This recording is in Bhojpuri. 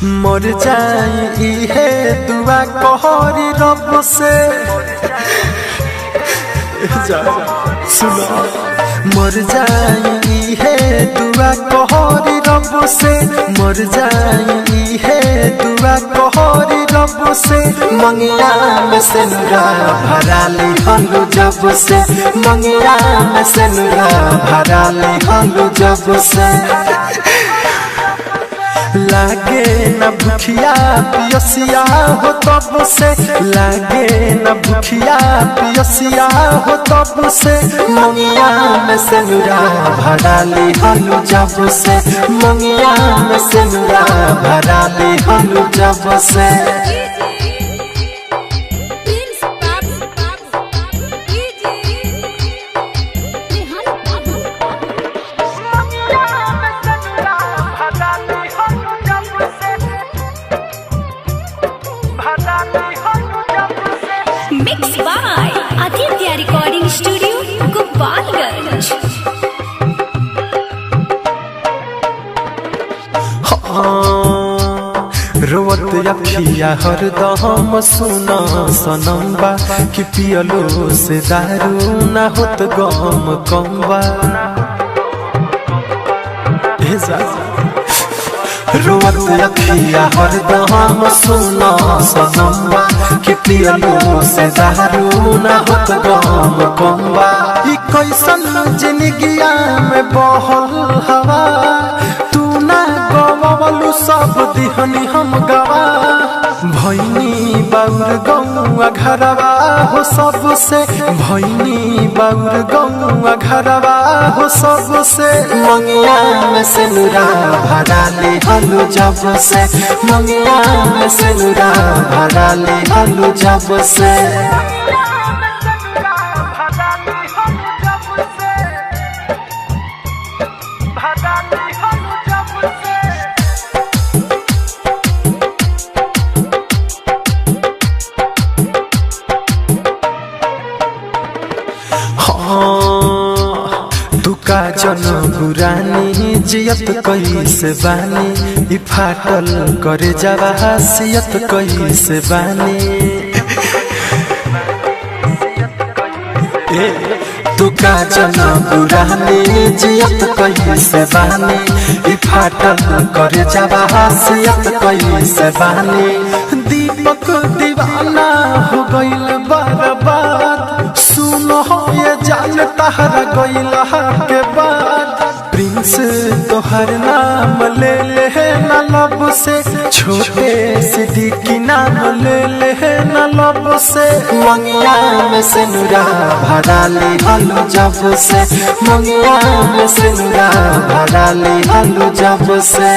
मर जाई है दुआ कहरी रब से सुना मर जाई है दुआ कहरी रब से मर जाई है दुआ कहरी रब से मंगिया में से नुरा भरा ले हलू जब से मंगिया में से नुरा भरा ले हलू जब से लागे न भूखिया पियसिया हो तब से लागे न भूखिया पियसिया हो तब से मंगिया में से नुरा भरा ले हलू जब से मंगिया में से नुरा भरा ले हलू जब से Mixed by Aditya Recording Studio, Gopalganj. रोवत अखिया हरदम सुना सनम्बा कि पियलो से दारू ना होत गम कम्बा रोवत अखिया हरदम सुना सनम्बा कि पियलो से दारू ना होत गम कम्बा ई कैसन जिंदगिया में बहल हवा तू ना गवलू सब दिहनी हम गवा भैनी बाउर गौआ घरवा हो सबसे भैनी बाउर गौआ घरवा हो सबसे मंगिया में से नुरा भरा ले हलू जब से मंगिया में से नुरा भरा ले हलू जब से तुका जन पुरानी जियत कैसे बानी ई फाटल करे जावा हसियत कैसे बानी तुका जन पुरानी जियत कैसे बानी ई फाटल करे जावा हसियत कैसे बानी दीपक दीवाना हो गइल बर्बाद सुनो ये जान तहरा गइला के बाद प्रिंस तोहर नाम ले ले न लब से छोटे सिद्दीकी नाम ले ले न लब से मंगिया में से नुरा भरा ले हलू जब से मंगिया में से नुरा भरा ले हलू जब से।